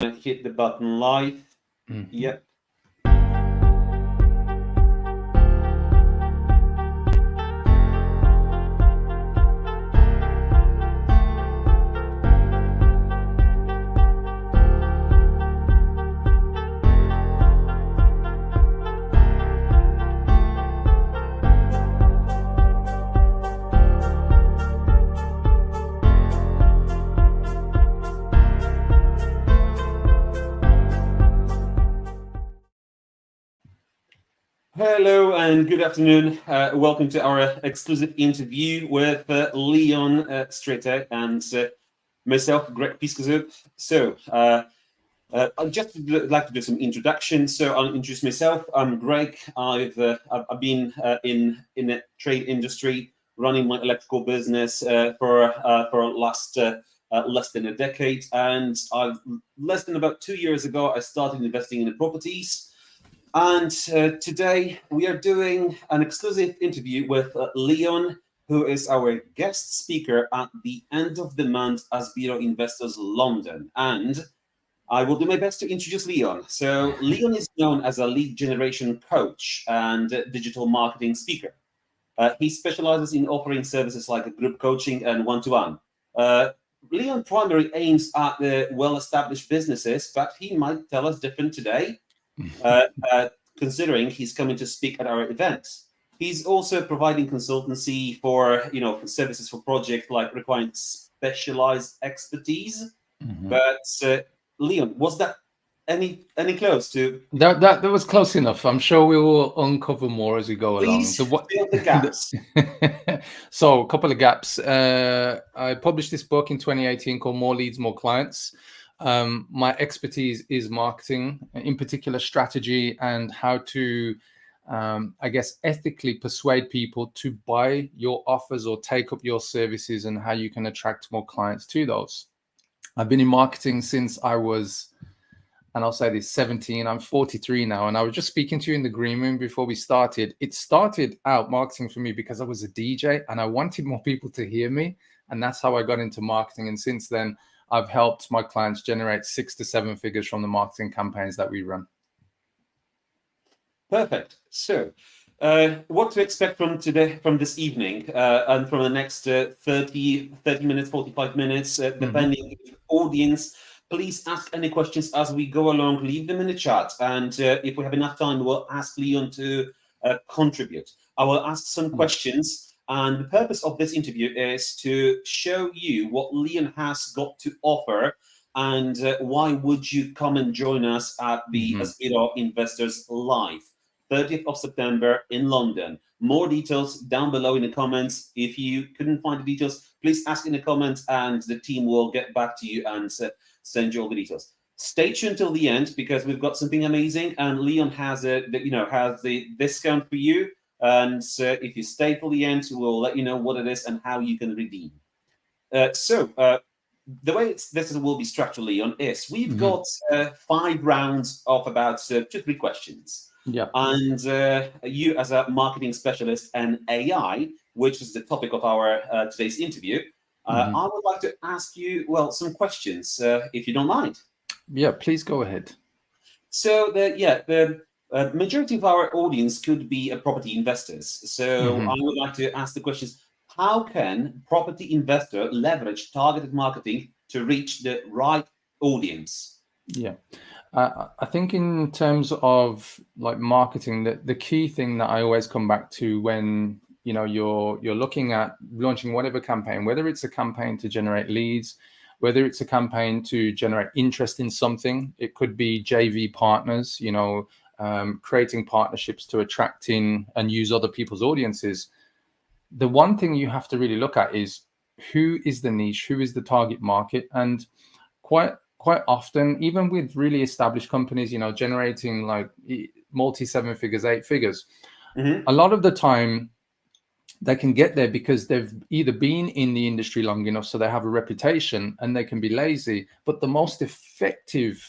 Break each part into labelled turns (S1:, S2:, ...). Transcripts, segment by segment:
S1: Hit the button live. Yep. Hello and good afternoon. Welcome to our exclusive interview with Leon Streeter and myself, Greg Piskazuk. So I'd just like to do some introduction. So I'll introduce myself. I'm Greg. I've been in the trade industry, running my electrical business for last less than a decade. And less than about 2 years ago, I started investing in the properties. And today we are doing an exclusive interview with Leon, who is our guest speaker at the end of the month Asbiro Investors London. And I will do my best to introduce Leon. So Leon is known as a lead generation coach and digital marketing speaker. He specializes in offering services like group coaching and one-to-one. Leon primarily aims at the well-established businesses, but he might tell us different today. Considering he's coming to speak at our event. He's also providing consultancy for services for projects like requiring specialized expertise. But Leon, was that any close to
S2: that was close enough? I'm sure we will uncover more as we go along.
S1: Please fill the gaps.
S2: So a couple of gaps. I published this book in 2018 called More Leads, More Clients. My expertise is marketing, in particular strategy, and how to, ethically persuade people to buy your offers or take up your services, and how you can attract more clients to those. I've been in marketing since I was, and I'll say this, 17. I'm 43 now, and I was just speaking to you in the green room before we started. It started out marketing for me because I was a DJ and I wanted more people to hear me, and that's how I got into marketing. And since then, I've helped my clients generate 6 to 7 figures from the marketing campaigns that we run.
S1: Perfect. So, what to expect from this evening and from the next 30 minutes, 45 minutes, depending on the audience. Please ask any questions as we go along. Leave them in the chat. And if we have enough time, we'll ask Leon to contribute. I will ask some questions. And the purpose of this interview is to show you what Leon has got to offer and why would you come and join us at the Asbiro Investors Live, 30th of September in London. More details down below in the comments. If you couldn't find the details, please ask in the comments and the team will get back to you and send you all the details. Stay tuned till the end because we've got something amazing and Leon has the discount for you. And if you stay till the end, we'll let you know what it is and how you can redeem. So the way this will be structured, Leon, is we've got 5 rounds of about 2 to 3 questions.
S2: Yeah.
S1: And you, as a marketing specialist and AI, which is the topic of our today's interview, I would like to ask you, some questions, if you don't mind.
S2: Yeah, please go ahead.
S1: So the majority of our audience could be property investors. So I would like to ask the questions, how can property investor leverage targeted marketing to reach the right audience?
S2: Yeah, I think in terms of like marketing, the key thing that I always come back to when you're looking at launching whatever campaign, whether it's a campaign to generate leads, whether it's a campaign to generate interest in something, it could be JV partners, creating partnerships to attract in and use other people's audiences. The one thing you have to really look at is who is the niche, who is the target market. And quite often, even with really established companies, generating like multi 7 figures, 8 figures, a lot of the time they can get there because they've either been in the industry long enough so they have a reputation and they can be lazy. But the most effective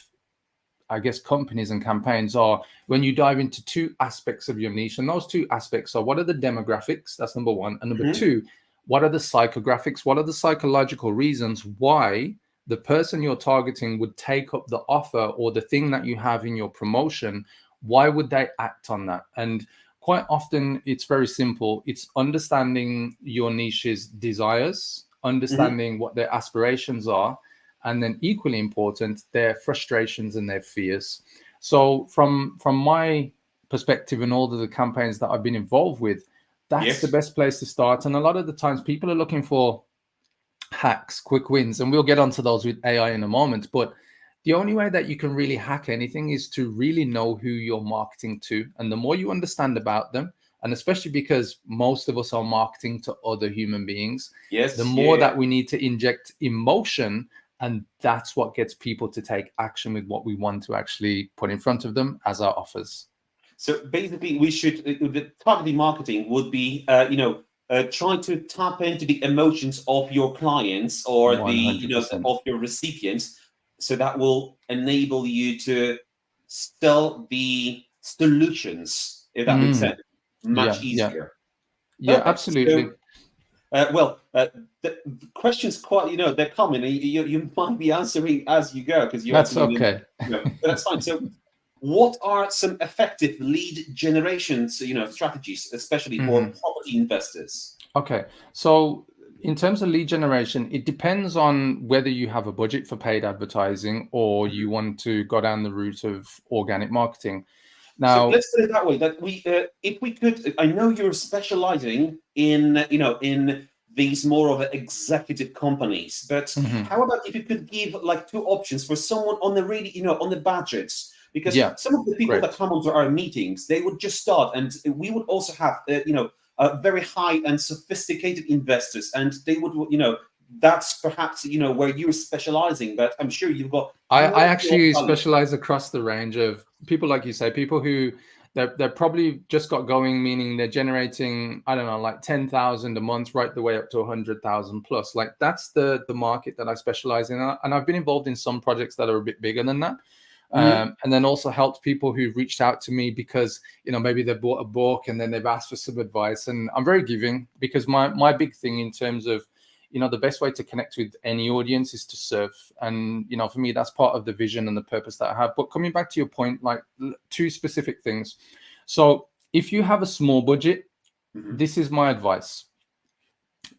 S2: companies and campaigns are when you dive into 2 aspects of your niche. And those 2 aspects are, what are the demographics? That's number 1. And number 2, what are the psychographics? What are the psychological reasons why the person you're targeting would take up the offer or the thing that you have in your promotion, why would they act on that? And quite often it's very simple. It's understanding your niche's desires, understanding what their aspirations are, and then equally important, their frustrations and their fears. So from my perspective and all of the campaigns that I've been involved with, that's the best place to start. And a lot of the times people are looking for hacks, quick wins, and we'll get onto those with AI in a moment. But the only way that you can really hack anything is to really know who you're marketing to. And the more you understand about them, and especially because most of us are marketing to other human beings, the more that we need to inject emotion, and that's what gets people to take action with what we want to actually put in front of them as our offers.
S1: So basically, we should the targeted marketing would be, try to tap into the emotions of your clients or
S2: 100%.
S1: of your recipients, so that will enable you to sell the solutions, if that makes sense, much easier.
S2: Yeah, absolutely.
S1: So, the questions quite, they're coming. You might be answering as you go because
S2: that's okay.
S1: But that's fine. So, what are some effective lead generations, strategies, especially for property investors?
S2: Okay, so in terms of lead generation, it depends on whether you have a budget for paid advertising or you want to go down the route of organic marketing. Now,
S1: so let's put it that way: that if we could, I know you're specializing in, in these more of executive companies, but how about if you could give like two options for someone on the really, on the budgets? Because some of the people that come onto our meetings, they would just start, and we would also have, very high and sophisticated investors, and they would, that's perhaps, where you're specializing. But I'm sure you've got.
S2: I actually specialize across the range of people, like you say, people who they're probably just got going, meaning they're generating, I don't know, like 10,000 a month, right the way up to 100,000 plus. Like that's the market that I specialize in, and I've been involved in some projects that are a bit bigger than that. And then also helped people who reached out to me because, maybe they bought a book and then they've asked for some advice. And I'm very giving because my big thing in terms of, the best way to connect with any audience is to serve. And, for me, that's part of the vision and the purpose that I have. But coming back to your point, like two specific things. So if you have a small budget, this is my advice.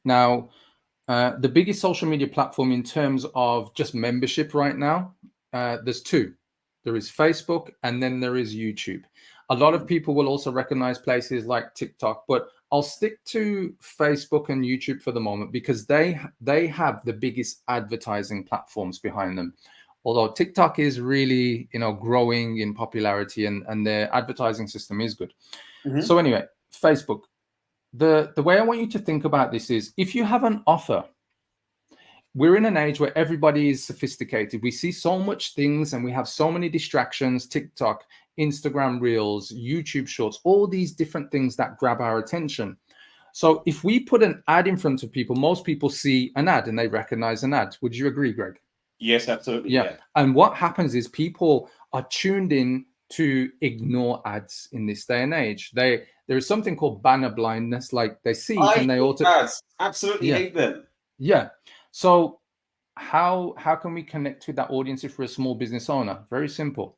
S2: Now, the biggest social media platform in terms of just membership right now, there's two. There is Facebook and then there is YouTube. A lot of people will also recognize places like TikTok, but I'll stick to Facebook and YouTube for the moment because they have the biggest advertising platforms behind them. Although TikTok is really, growing in popularity and their advertising system is good. So anyway, Facebook. The way I want you to think about this is if you have an offer, we're in an age where everybody is sophisticated. We see so much things and we have so many distractions, TikTok, Instagram Reels, YouTube Shorts, all these different things that grab our attention. So if we put an ad in front of people, most people see an ad and they recognize an ad. Would you agree, Greg?
S1: Yes, absolutely.
S2: Yeah. And what happens is people are tuned in to ignore ads in this day and age. There is something called banner blindness, like they see it and they
S1: absolutely hate them.
S2: Yeah. So how can we connect with that audience if we're a small business owner? Very simple.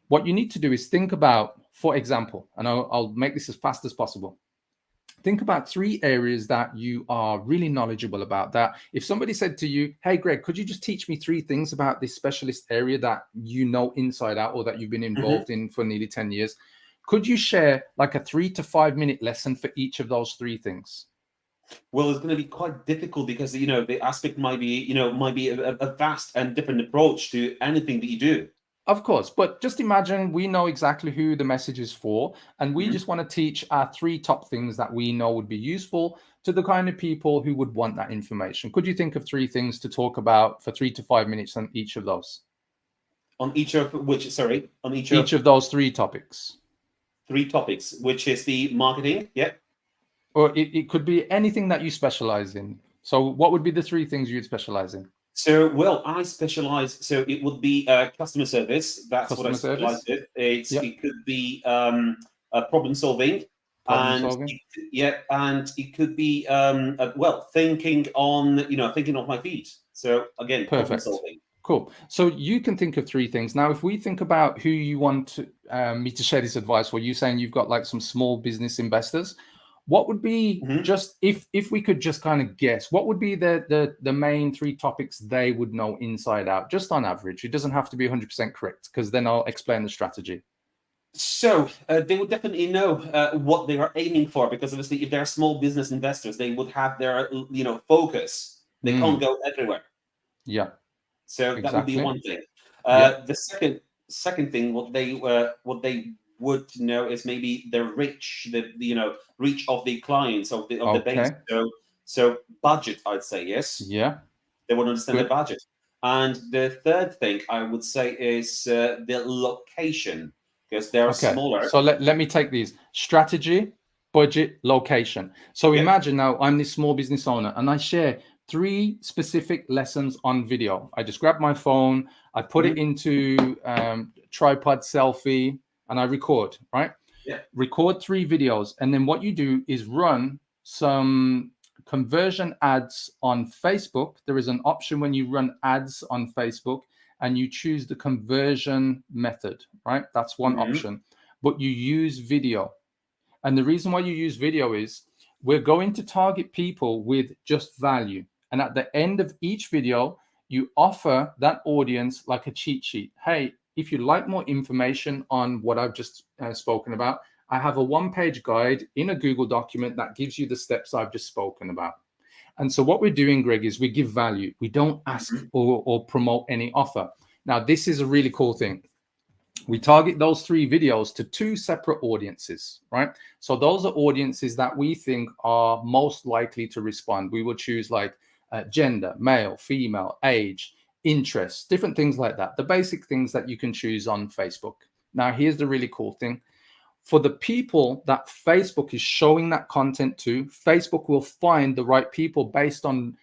S2: What you need to do is think about, for example, and I'll make this as fast as possible. Think about 3 areas that you are really knowledgeable about. That if somebody said to you, hey, Greg, could you just teach me 3 things about this specialist area that you know inside out or that you've been involved in for nearly 10 years? Could you share like a 3 to 5 minute lesson for each of those 3 things?
S1: Well, it's going to be quite difficult because, the aspect might be, a vast and different approach to anything that you do.
S2: Of course, but just imagine we know exactly who the message is for, and we just want to teach our 3 top things that we know would be useful to the kind of people who would want that information. Could you think of 3 things to talk about for 3 to 5 minutes on each of those?
S1: On each of which, sorry? On each
S2: of those 3 topics.
S1: 3 topics, which is the marketing, yeah?
S2: Or it could be anything that you specialize in. So what would be the 3 things you'd specialize in?
S1: So, I specialize, so it would be customer service. That's what I specialize in. It could be problem solving.
S2: Problem
S1: and
S2: solving.
S1: and it could be thinking on thinking off my feet. So again, problem
S2: Perfect.
S1: solving.
S2: Cool. So you can think of three things. Now, if we think about who you want me to share this advice for, you saying you've got like some small business investors, what would be just if we could just kind of guess, what would be the main three topics they would know inside out, just on average? It doesn't have to be 100% correct, because then I'll explain the strategy.
S1: So they would definitely know what they are aiming for, because obviously, if they're small business investors, they would have their focus. They can't go everywhere.
S2: Yeah,
S1: So that would be
S2: exactly.
S1: one thing.
S2: Yeah.
S1: The second thing, what they would know is maybe the reach, reach of the clients of the base.
S2: Okay.
S1: So budget, I'd say, yes.
S2: Yeah.
S1: They would understand the
S2: Good.
S1: budget. And the third thing I would say is the location, because they're
S2: Okay.
S1: smaller.
S2: So let me take these: strategy, budget, location. So imagine now I'm this small business owner and I share 3 specific lessons on video. I just grab my phone, I put it into tripod selfie, and I record, right?
S1: Yeah.
S2: Record 3 videos. And then what you do is run some conversion ads on Facebook. There is an option when you run ads on Facebook and you choose the conversion method, right? That's one option. But you use video. And the reason why you use video is we're going to target people with just value. And at the end of each video, you offer that audience like a cheat sheet. Hey, if you like more information on what I've just spoken about, I have a 1-page guide in a Google document that gives you the steps I've just spoken about. And so what we're doing, Greg, is we give value. We don't ask or promote any offer. Now, this is a really cool thing. We target those 3 videos to 2 separate audiences, right? So those are audiences that we think are most likely to respond. We will choose like gender, male, female, age, interests, different things like that. The basic things that you can choose on Facebook. Now, here's the really cool thing. For the people that Facebook is showing that content to, Facebook will find the right people based on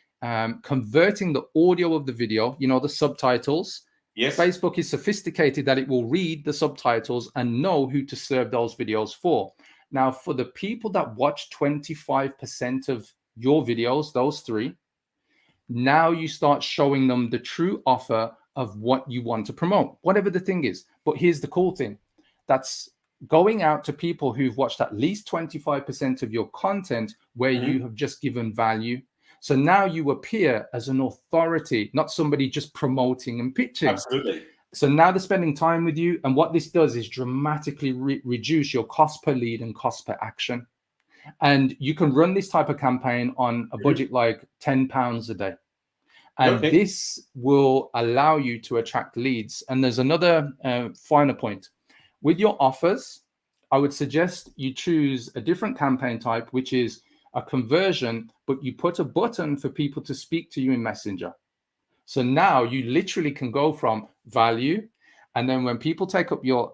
S2: converting the audio of the video, the subtitles.
S1: Yes.
S2: Facebook is sophisticated that it will read the subtitles and know who to serve those videos for. Now, for the people that watch 25% of your videos, those 3, now you start showing them the true offer of what you want to promote, whatever the thing is. But here's the cool thing. That's going out to people who've watched at least 25% of your content where you have just given value. So now you appear as an authority, not somebody just promoting and pitching.
S1: Absolutely.
S2: So now they're spending time with you. And what this does is dramatically reduce your cost per lead and cost per action. And you can run this type of campaign on a budget like £10 a day. And this will allow you to attract leads. And there's another finer point. With your offers, I would suggest you choose a different campaign type, which is a conversion, but you put a button for people to speak to you in Messenger. So now you literally can go from value, and then when people take up your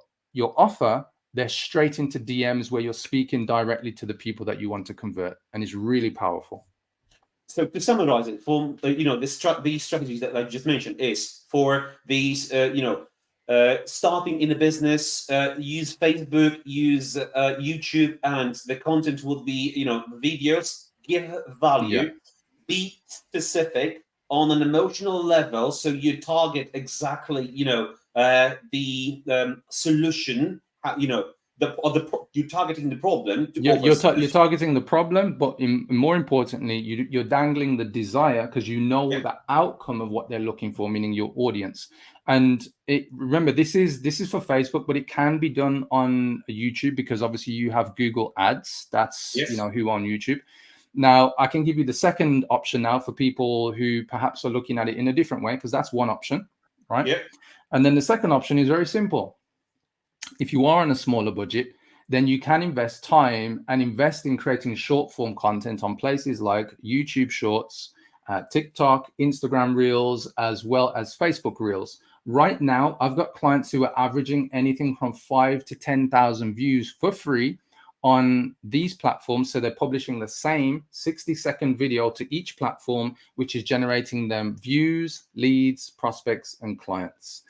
S2: offer, they're straight into DMs where you're speaking directly to the people that you want to convert, and it's really powerful.
S1: So to summarize it, for these strategies that I just mentioned is for these starting in a business, use Facebook, use YouTube, and the content would be videos. Give value, be specific on an emotional level, so you target exactly the solution. You're targeting the problem.
S2: You're targeting the problem, but more importantly, you're dangling the desire, because you know the outcome of what they're looking for, meaning your audience. And remember, this is for Facebook, but it can be done on YouTube, because obviously you have Google Ads. That's who on YouTube. Now, I can give you the second option now for people who perhaps are looking at it in a different way, because that's one option, right?
S1: Yeah.
S2: And then the second option is very simple. If you are on a smaller budget, then you can invest time and invest in creating short form content on places like YouTube Shorts, TikTok, Instagram Reels, as well as Facebook Reels. Right now, I've got clients who are averaging anything from 5,000 to 10,000 views for free on these platforms. So they're publishing the same 60-second video to each platform, which is generating them views, leads, prospects, and clients.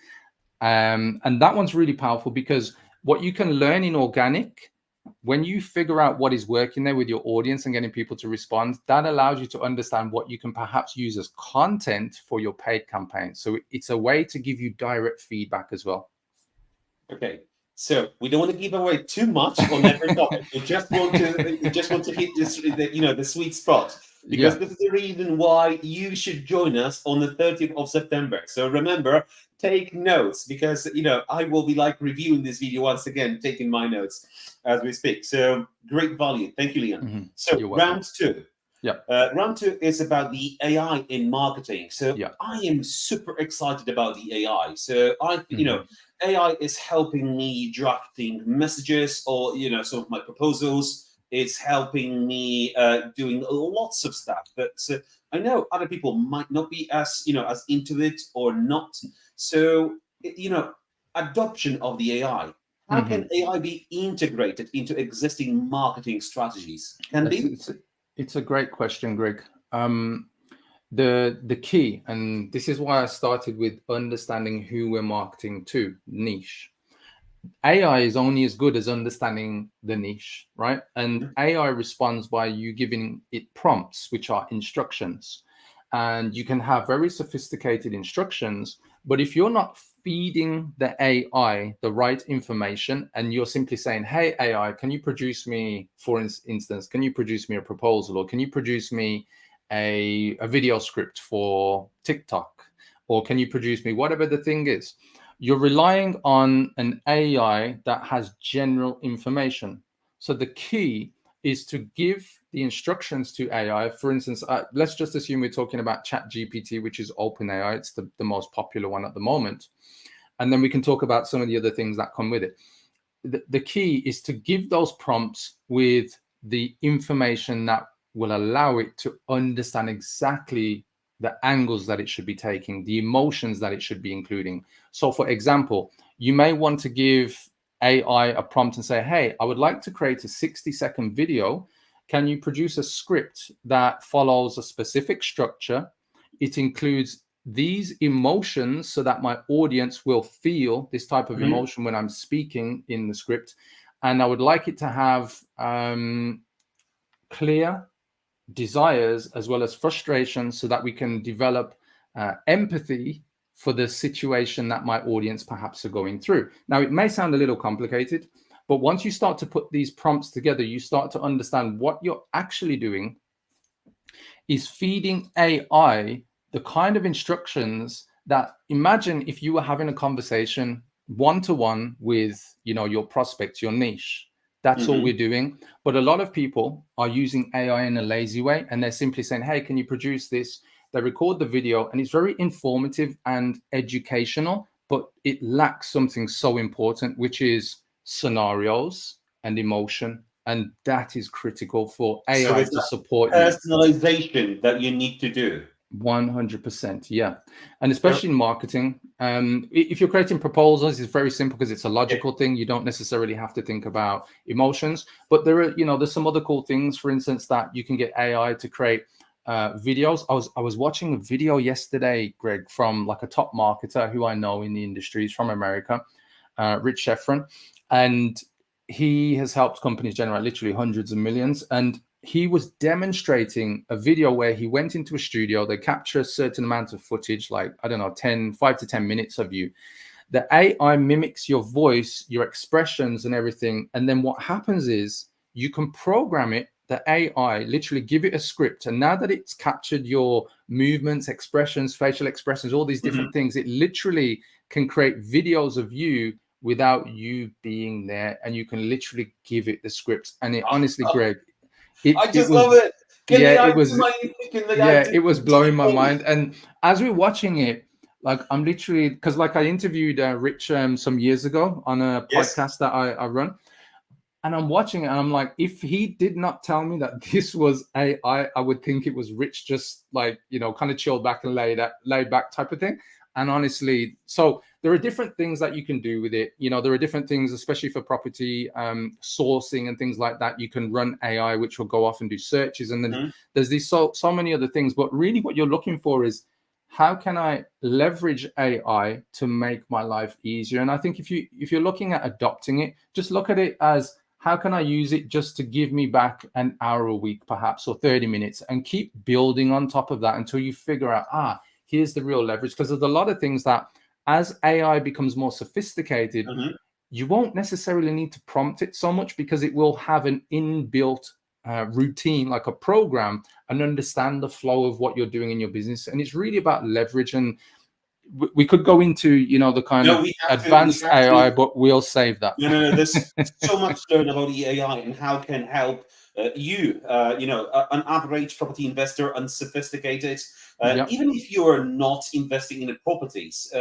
S2: And that one's really powerful, because what you can learn in organic, when you figure out what is working there with your audience and getting people to respond, that allows you to understand what you can perhaps use as content for your paid campaign. So it's a way to give you direct feedback as well.
S1: Okay. So we don't want to give away too much on every topic. We just want to hit this, the sweet spot, because this is the reason why you should join us on the 30th of September. So remember, take notes, because I will be reviewing this video once again, taking my notes as we speak. So great value. Thank you, Leon.
S2: Mm-hmm.
S1: So round two.
S2: Yeah.
S1: Round two is about the AI in marketing. So
S2: yeah.
S1: I am super excited about the AI. So AI is helping me drafting messages or some of my proposals. It's helping me doing lots of stuff that I know other people might not be as as into it or not. So adoption of the AI. How can AI be integrated into existing marketing strategies?
S2: It's a great question, Greg. The key, and this is why I started with understanding who we're marketing to, niche. AI is only as good as understanding the niche, right? And AI responds by you giving it prompts, which are instructions. And you can have very sophisticated instructions, but if you're not feeding the AI the right information and you're simply saying, hey, AI, can you produce me, for instance, can you produce me a proposal, or can you produce me a video script for TikTok, or can you produce me whatever the thing is? You're relying on an AI that has general information. So the key is to give the instructions to AI. For instance, let's just assume we're talking about ChatGPT, which is OpenAI. It's the most popular one at the moment. And then we can talk about some of the other things that come with it. The key is to give those prompts with the information that will allow it to understand exactly the angles that it should be taking, the emotions that it should be including. So for example, you may want to give AI a prompt and say, hey, I would like to create a 60-second video. Can you produce a script that follows a specific structure? It includes these emotions so that my audience will feel this type of emotion when I'm speaking in the script. And I would like it to have clear desires as well as frustrations so that we can develop empathy for the situation that my audience perhaps are going through. Now, it may sound a little complicated, but once you start to put these prompts together, you start to understand what you're actually doing is feeding AI the kind of instructions that, imagine if you were having a conversation one-to-one with your prospects, your niche. That's all we're doing. But a lot of people are using AI in a lazy way, and they're simply saying, hey, can you produce this? They record the video, and it's very informative and educational, but it lacks something so important, which is scenarios and emotion. And that is critical for AI to support
S1: personalization that you need to do.
S2: 100%, yeah. And especially in marketing, if you're creating proposals, it's very simple because it's a logical thing. You don't necessarily have to think about emotions, but there are, there's some other cool things, for instance, that you can get AI to create videos. I was watching a video yesterday, Greg, from a top marketer who I know in the industry. He's from America, Rich Sheffron, and he has helped companies generate literally hundreds of millions. And he was demonstrating a video where he went into a studio, they capture a certain amount of footage, 5 to 10 minutes of you. The AI mimics your voice, your expressions and everything. And then what happens is you can program it, the AI, literally give it a script. And now that it's captured your movements, expressions, facial expressions, all these different things, it literally can create videos of you without you being there. And you can literally give it the script. And it honestly, Greg,
S1: I just love it.
S2: It was blowing my mind. And as we're watching it, I'm literally, because I interviewed Rich some years ago on a podcast that I run, and I'm watching it and I'm like, if he did not tell me that this was AI, I would think it was Rich just kind of chilled back and laid back type of thing. And honestly, so there are different things that you can do with it. There are different things, especially for property sourcing and things like that. You can run AI, which will go off and do searches. And then there's these so many other things. But really what you're looking for is, how can I leverage AI to make my life easier? And I think if you're looking at adopting it, just look at it as, how can I use it just to give me back an hour a week, perhaps, or 30 minutes, and keep building on top of that until you figure out, here's the real leverage. Because there's a lot of things that, as AI becomes more sophisticated, you won't necessarily need to prompt it so much, because it will have an inbuilt routine, like a program, and understand the flow of what you're doing in your business. And it's really about leverage. And we could go into, the kind of advanced AI, but we'll save that.
S1: No. There's so much to learn about the AI and how it can help you, an average property investor, unsophisticated, even if you're not investing in the properties.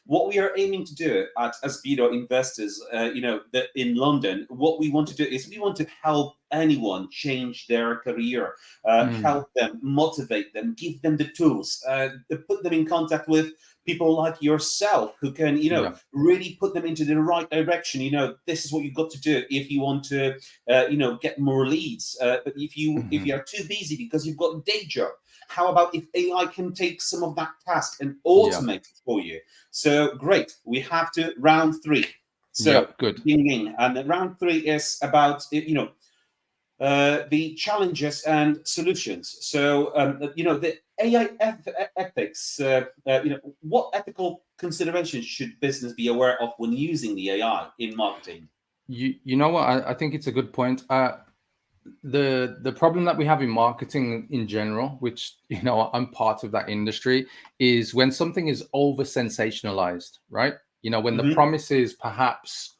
S1: What we are aiming to do at Asbiro Investors, in London, what we want to do is we want to help anyone change their career, help them, motivate them, give them the tools, put them in contact with people like yourself who can, really put them into the right direction. This is what you've got to do if you want to, get more leads. But if you are too busy because you've got a day job, how about if AI can take some of that task and automate it for you? So great, we have to round 3. So
S2: good.
S1: Ding ding. And round 3 is about the challenges and solutions. So the AI ethics. What ethical considerations should business be aware of when using the AI in marketing?
S2: You know what? I think it's a good point. The problem that we have in marketing in general, which I'm part of that industry, is when something is over sensationalized, right? When the promise is perhaps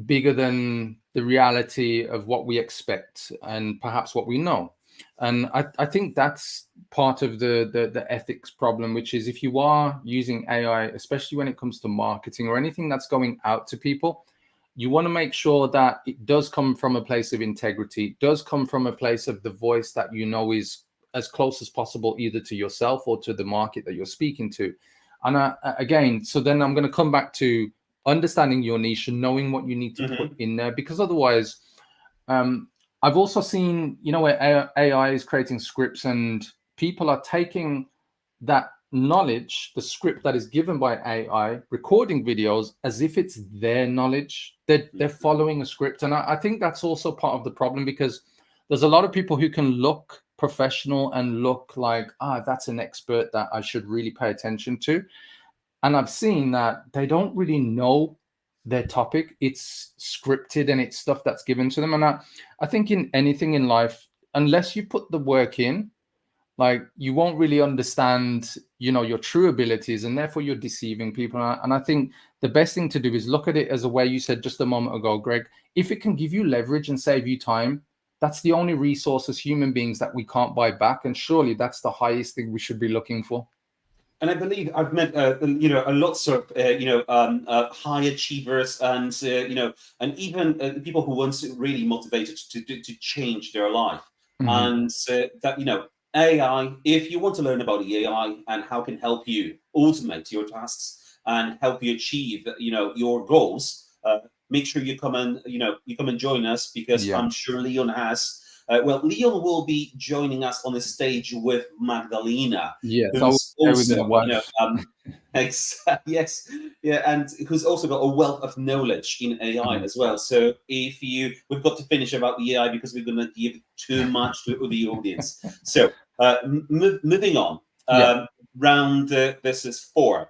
S2: bigger than the reality of what we expect and perhaps what we know. And I think that's part of the ethics problem, which is, if you are using AI, especially when it comes to marketing or anything that's going out to people, you want to make sure that it does come from a place of integrity, does come from a place of the voice that is as close as possible, either to yourself or to the market that you're speaking to. And again, so then I'm going to come back to understanding your niche and knowing what you need to put in there, because otherwise, I've also seen, where AI is creating scripts and people are taking that knowledge, the script that is given by AI, recording videos as if it's their knowledge. They're following a script. And I think that's also part of the problem, because there's a lot of people who can look professional and look like, that's an expert that I should really pay attention to. And I've seen that they don't really know their topic. It's scripted and it's stuff that's given to them. And I think in anything in life, unless you put the work in, you won't really understand, your true abilities, and therefore you're deceiving people. And I think the best thing to do is look at it as a way you said just a moment ago, Greg. If it can give you leverage and save you time, that's the only resource as human beings that we can't buy back. And surely that's the highest thing we should be looking for.
S1: And I believe I've met, a lots of, high achievers, and and even people who once really motivated to change their life, and that AI. If you want to learn about the AI and how it can help you automate your tasks and help you achieve, your goals, make sure you come and join us, because I'm sure Leon has. Leon will be joining us on the stage with Magdalena.
S2: Yes,
S1: who's also, and who's also got a wealth of knowledge in AI as well. So we've got to finish about the AI, because we're going to give too much to the audience. So moving on, round this is 4.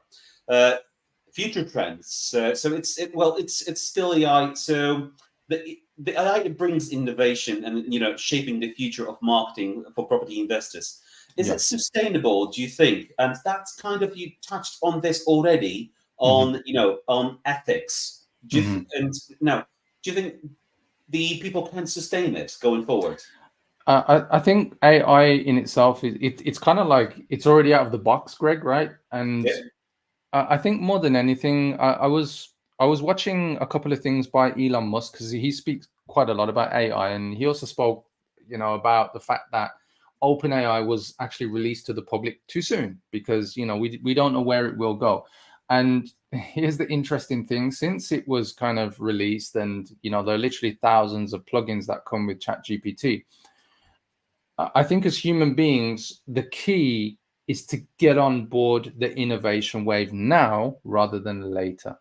S1: Future trends. So it's still AI. So the AI brings innovation and shaping the future of marketing for property investors. Is it sustainable, do you think? And that's kind of, you touched on this already on on ethics. Do you think the people can sustain it going forward?
S2: I think AI in itself it's kind of like it's already out of the box, Greg, right? And I think more than anything, I was watching a couple of things by Elon Musk, because he speaks quite a lot about AI, and he also spoke, about the fact that OpenAI was actually released to the public too soon, because we don't know where it will go. And here's the interesting thing: since it was kind of released, and there are literally thousands of plugins that come with ChatGPT, I think as human beings, the key is to get on board the innovation wave now rather than later.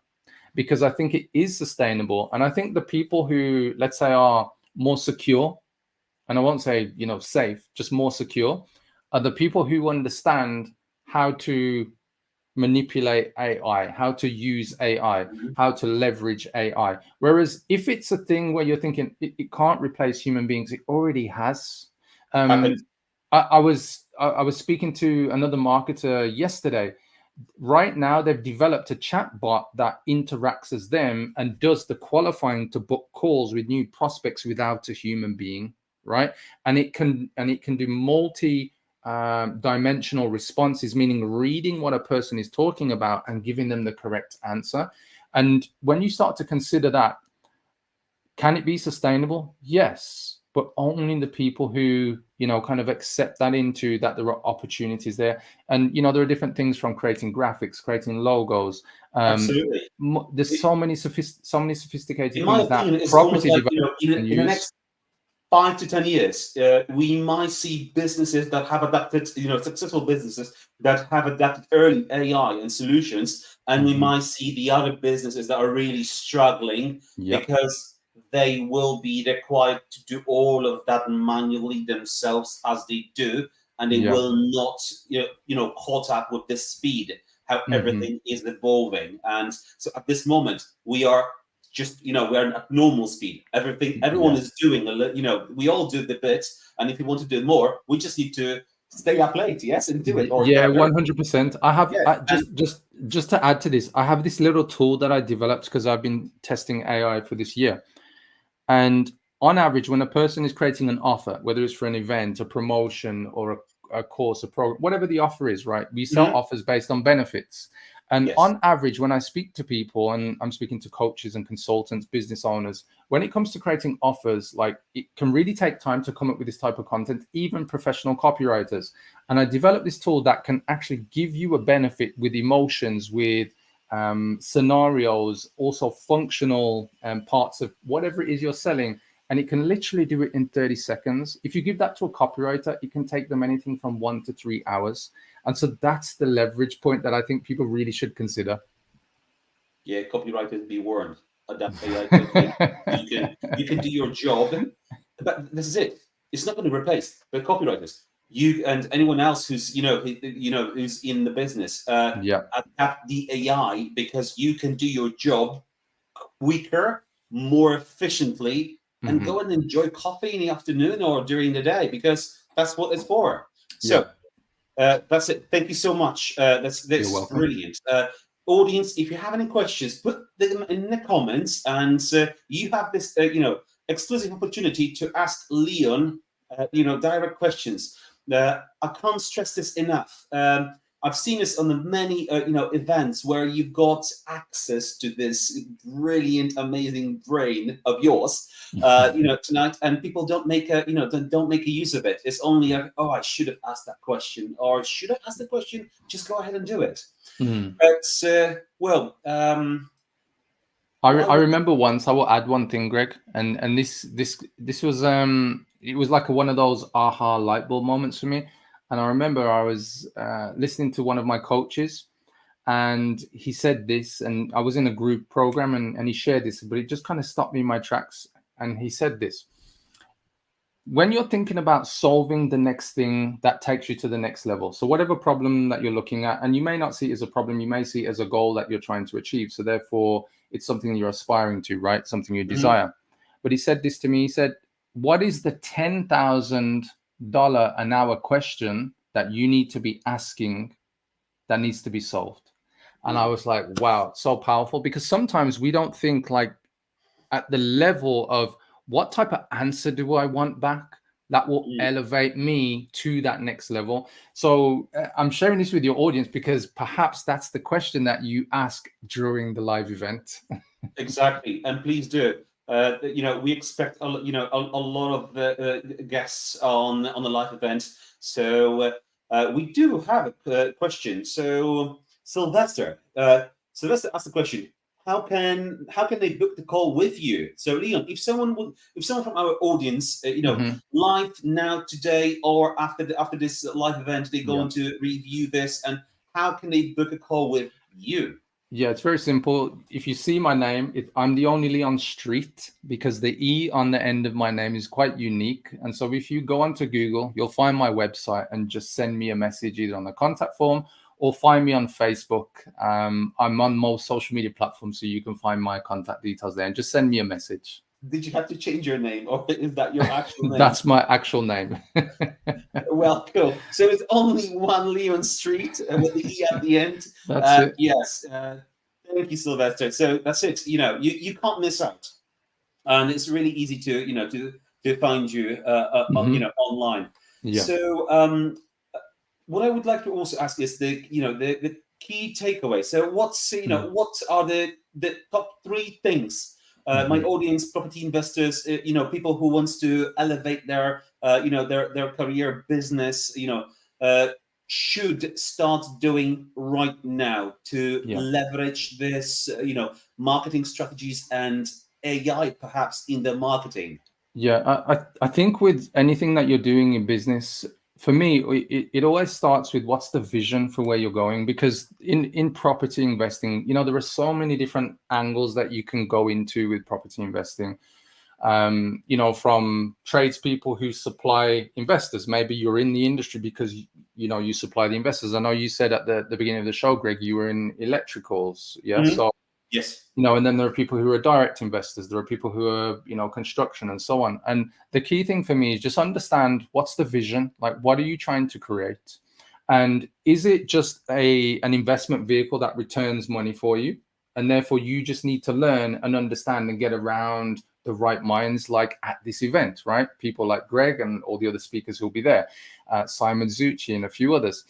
S2: because I think it is sustainable. And I think the people who, let's say, are more secure, and I won't say, safe, just more secure, are the people who understand how to manipulate AI, how to use AI, how to leverage AI. Whereas if it's a thing where you're thinking it can't replace human beings, it already has. I was speaking to another marketer yesterday. Right now, they've developed a chat bot that interacts as them and does the qualifying to book calls with new prospects without a human being, right? And it can do multi dimensional responses, meaning reading what a person is talking about and giving them the correct answer. And when you start to consider that, can it be sustainable? Yes, but only the people who, kind of accept that into that there are opportunities there. And, there are different things from creating graphics, creating logos.
S1: Absolutely.
S2: There's so many sophisticated
S1: In my
S2: things
S1: opinion,
S2: that
S1: it's almost
S2: property
S1: like,
S2: developers can
S1: in the
S2: use.
S1: next 5 to 10 years, we might see businesses that have adapted, successful businesses that have adapted early AI and solutions, and we might see the other businesses that are really struggling because they will be required to do all of that manually themselves as they do, and they will not, caught up with the speed how everything is evolving. And so at this moment, we are just we're at normal speed. Everyone is doing we all do the bits, and if you want to do more, we just need to stay up late, and do it. Or
S2: 100%. I have just to add to this, I have this little tool that I developed because I've been testing AI for this year. And on average, when a person is creating an offer, whether it's for an event, a promotion, or a course, a program, whatever the offer is, right? We sell offers based on benefits. And on average, when I speak to people, and I'm speaking to coaches and consultants, business owners, when it comes to creating offers, like, it can really take time to come up with this type of content, even professional copywriters. And I developed this tool that can actually give you a benefit with emotions, with scenarios, also functional parts of whatever it is you're selling. And it can literally do it in 30 seconds. If you give that to a copywriter, it can take them anything from 1 to 3 hours. And so that's the leverage point that I think people really should consider.
S1: Yeah, copywriters, be warned. Adapt AI quickly. You can do your job, but this is it. It's not going to replace the copywriters. You and anyone else who's who's in the business. Adapt the AI, because you can do your job quicker, more efficiently, and go and enjoy coffee in the afternoon or during the day, because that's what it's for. So that's it. Thank you so much. That's brilliant. Audience, if you have any questions, put them in the comments, and you have this exclusive opportunity to ask Leon direct questions. I can't stress this enough. I've seen this on the many events where you've got access to this brilliant, amazing brain of yours, tonight, and people don't make a don't make a use of it. It's only I should have asked that question, or should I ask the question? Just go ahead and do it. But
S2: I remember once, I will add one thing, Greg, and this was it was like one of those aha light bulb moments for me. And I remember I was listening to one of my coaches, and he said this, and I was in a group program, and he shared this, but it just kind of stopped me in my tracks. And he said this: when you're thinking about solving the next thing that takes you to the next level, so whatever problem that you're looking at, and you may not see it as a problem, you may see it as a goal that you're trying to achieve. So therefore, it's something you're aspiring to, right? Something you desire. But he said this to me. He said, what is the $10,000 an hour question that you need to be asking that needs to be solved? And I was like, wow, so powerful, because sometimes we don't think like at the level of what type of answer do I want back that will elevate me to that next level. So I'm sharing this with your audience because perhaps that's the question that you ask during the live event.
S1: Exactly, and please do. We expect a lot of the guests on the live event. So we do have a question. So Sylvester asked the question: How can they book the call with you? So Leon, if someone from our audience, live now today or after this live event, they go on to review this, and how can they book a call with you?
S2: Yeah, it's very simple. If you see my name, I'm the only Leon Street because the E on the end of my name is quite unique. And so if you go onto Google, you'll find my website and just send me a message either on the contact form or find me on Facebook. I'm on most social media platforms, so you can find my contact details there and just send me a message.
S1: Did you have to change your name, or is that your actual name?
S2: That's my actual name.
S1: Well, cool. So it's only one Leon Street with the E at the end.
S2: That's it.
S1: Yes. Thank you, Sylvester. So that's it. You can't miss out, and it's really easy to find you online.
S2: Yeah.
S1: So what I would like to also ask is the key takeaway. So what are the top three things my audience, property investors, people who wants to elevate their their career, business, should start doing right now to leverage this, marketing strategies and AI perhaps in the marketing?
S2: Yeah, I think with anything that you're doing in business, for me, it always starts with what's the vision for where you're going. Because in property investing, there are so many different angles that you can go into with property investing. From tradespeople who supply investors. Maybe you're in the industry because you supply the investors. I know you said at the beginning of the show, Greg, you were in electricals. Yeah.
S1: Mm-hmm.
S2: So
S1: yes.
S2: and then there are people who are direct investors. There are people who are, construction and so on. And the key thing for me is just understand what's the vision, like what are you trying to create? And is it just an investment vehicle that returns money for you? And therefore you just need to learn and understand and get around the right minds, like at this event, right? People like Greg and all the other speakers who'll be there, Simon Zucci and a few others.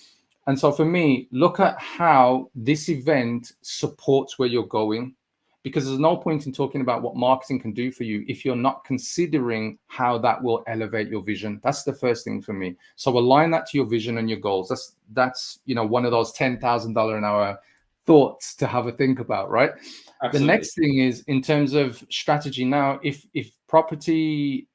S2: And so for me, look at how this event supports where you're going, because there's no point in talking about what marketing can do for you if you're not considering how that will elevate your vision. That's the first thing for me. So align that to your vision and your goals. That's one of those $10,000 an hour thoughts to have a think about, right? Absolutely. The next thing is in terms of strategy. Now, if property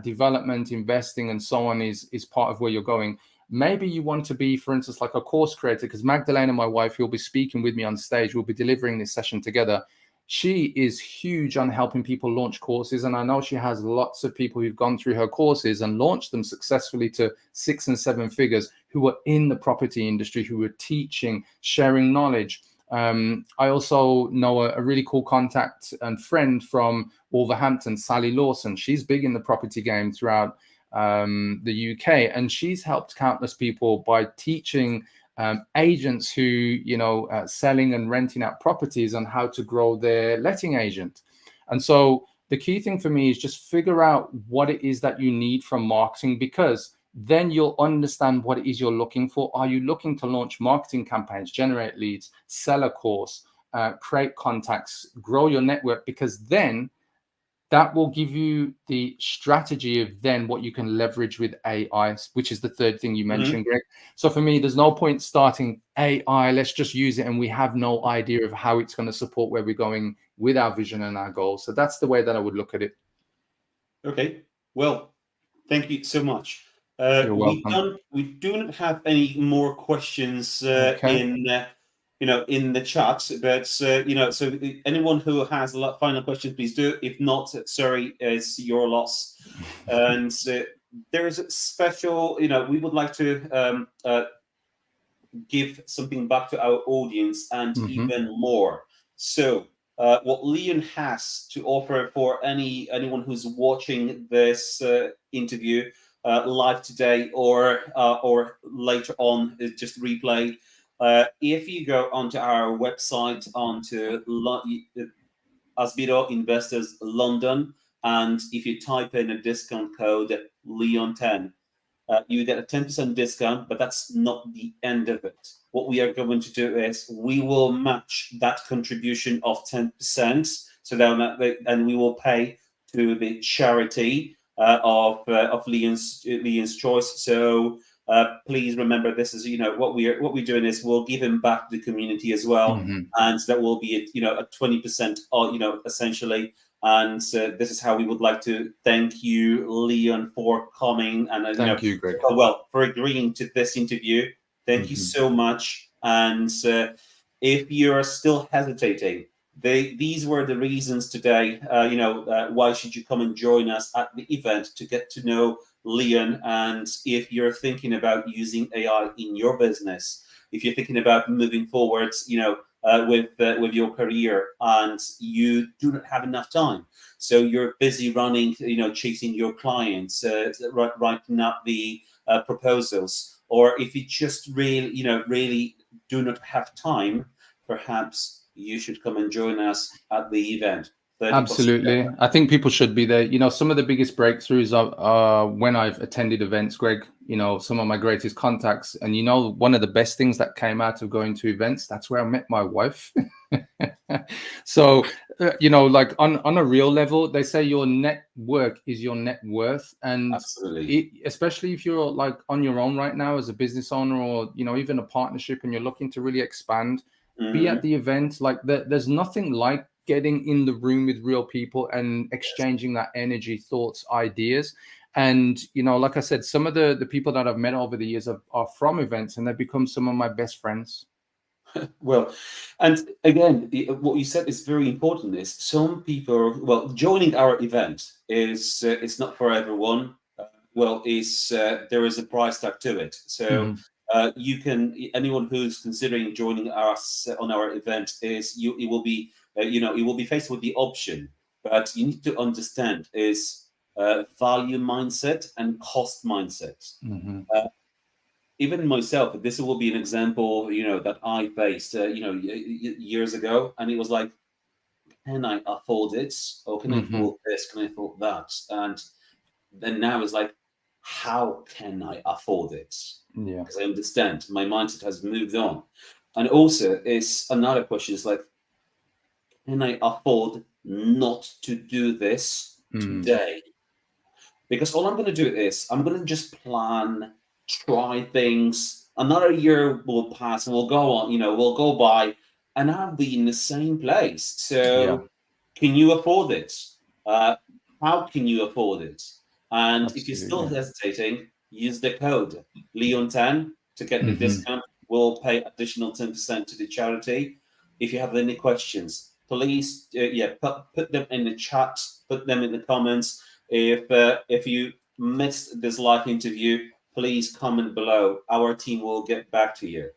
S2: development, investing, and so on is part of where you're going, maybe you want to be, for instance, like a course creator, because Magdalena, my wife, who'll be speaking with me on stage, we'll be delivering this session together. She is huge on helping people launch courses. And I know she has lots of people who've gone through her courses and launched them successfully to 6 and 7 figures who are in the property industry, who are teaching, sharing knowledge. I also know a really cool contact and friend from Wolverhampton, Sally Lawson. She's big in the property game throughout the UK, and she's helped countless people by teaching agents who selling and renting out properties on how to grow their letting agent. And so the key thing for me is just figure out what it is that you need from marketing, because then you'll understand what it is you're looking for. Are you looking to launch marketing campaigns, generate leads, sell a course, create contacts, grow your network? Because then that will give you the strategy of then what you can leverage with AI, which is the third thing you mentioned, Greg. So for me, there's no point starting AI, let's just use it, and we have no idea of how it's going to support where we're going with our vision and our goals. So that's the way that I would look at it.
S1: Okay, well, thank you so much.
S2: You're welcome.
S1: We don't have any more questions in the chat, but so anyone who has a final question, please do. If not, sorry, it's your loss. And there is a special, we would like to give something back to our audience and even more. So what Leon has to offer for anyone who's watching this interview live today or later on, just replay. If you go onto our website, onto Asbiro Investors London, and if you type in a discount code Leon10, you get a 10% discount, but that's not the end of it. What we are going to do is we will match that contribution of 10%, and we will pay to the charity of Leon's choice. So please remember, this is what we're doing is we'll give him back to the community as well, and that will be a 20% essentially. And this is how we would like to thank you, Leon, for coming and
S2: thank you, Greg.
S1: For agreeing to this interview. Thank you so much. And If you're still hesitating, these were the reasons today. Why should you come and join us at the event to get to know Leon? And if you're thinking about using AI in your business, if you're thinking about moving forwards, with your career, and you do not have enough time, so you're busy running, chasing your clients, writing up the proposals, or if you just really do not have time, perhaps you should come and join us at the event. 30%.
S2: Absolutely. I think people should be there. Some of the biggest breakthroughs are when I've attended events, Greg, some of my greatest contacts. And, one of the best things that came out of going to events, that's where I met my wife. So, like on a real level, they say your network is your net worth. And
S1: absolutely,
S2: especially if you're like on your own right now as a business owner, or, even a partnership, and you're looking to really expand, be at the event. Like there's nothing like getting in the room with real people and exchanging that energy, thoughts, ideas. And, like I said, some of the people that I've met over the years are from events, and they've become some of my best friends.
S1: Well, and again, what you said is very important. Is some people, joining our event is it's not for everyone. There is a price tag to it. So anyone who's considering joining us on our event, it will be faced with the option, but you need to understand is value mindset and cost mindset. Even myself, this will be an example, that I faced, years ago, and it was like, can I afford it? Or can I afford this? Can I afford that? And then now it's like, how can I afford it?
S2: Yeah.
S1: Because I understand my mindset has moved on. And also, it's another question is like, can I afford not to do this today? Because all I'm going to do is I'm going to just plan, try things. Another year will pass, and we'll go on, we'll go by, and I'll be in the same place. So, can you afford it? How can you afford it? And if you're still hesitating, use the code Leon10 to get the discount. We'll pay additional 10% to the charity. If you have any questions, please, put them in the chat, put them in the comments. If you missed this live interview, please comment below. Our team will get back to you.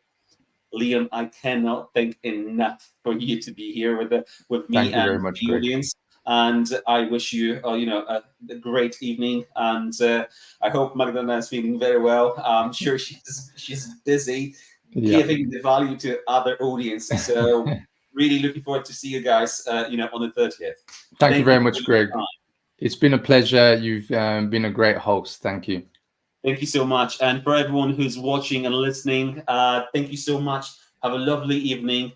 S1: Liam, I cannot thank enough for you to be here with me and the audience. And I wish you, a great evening. And I hope Magdalena is feeling very well. I'm sure she's busy giving the value to other audiences. So really looking forward to see you guys, on the 30th.
S2: Thank you very much, Greg. It's been a pleasure. You've been a great host. Thank you.
S1: Thank you so much. And for everyone who's watching and listening, thank you so much. Have a lovely evening.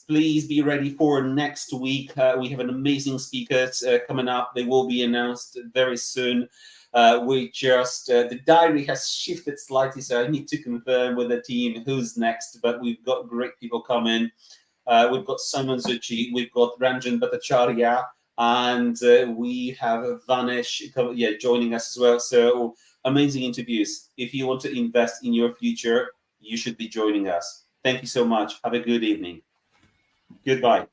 S1: Please be ready for next week. We have an amazing speakers coming up. They will be announced very soon. The diary has shifted slightly, so I need to confirm with the team who's next. But we've got great people coming. We've got Simon Zucchi, we've got Ranjan Bhattacharya, and we have Vanish joining us as well. So amazing interviews. If you want to invest in your future, you should be joining us. Thank you so much. Have a good evening. Goodbye.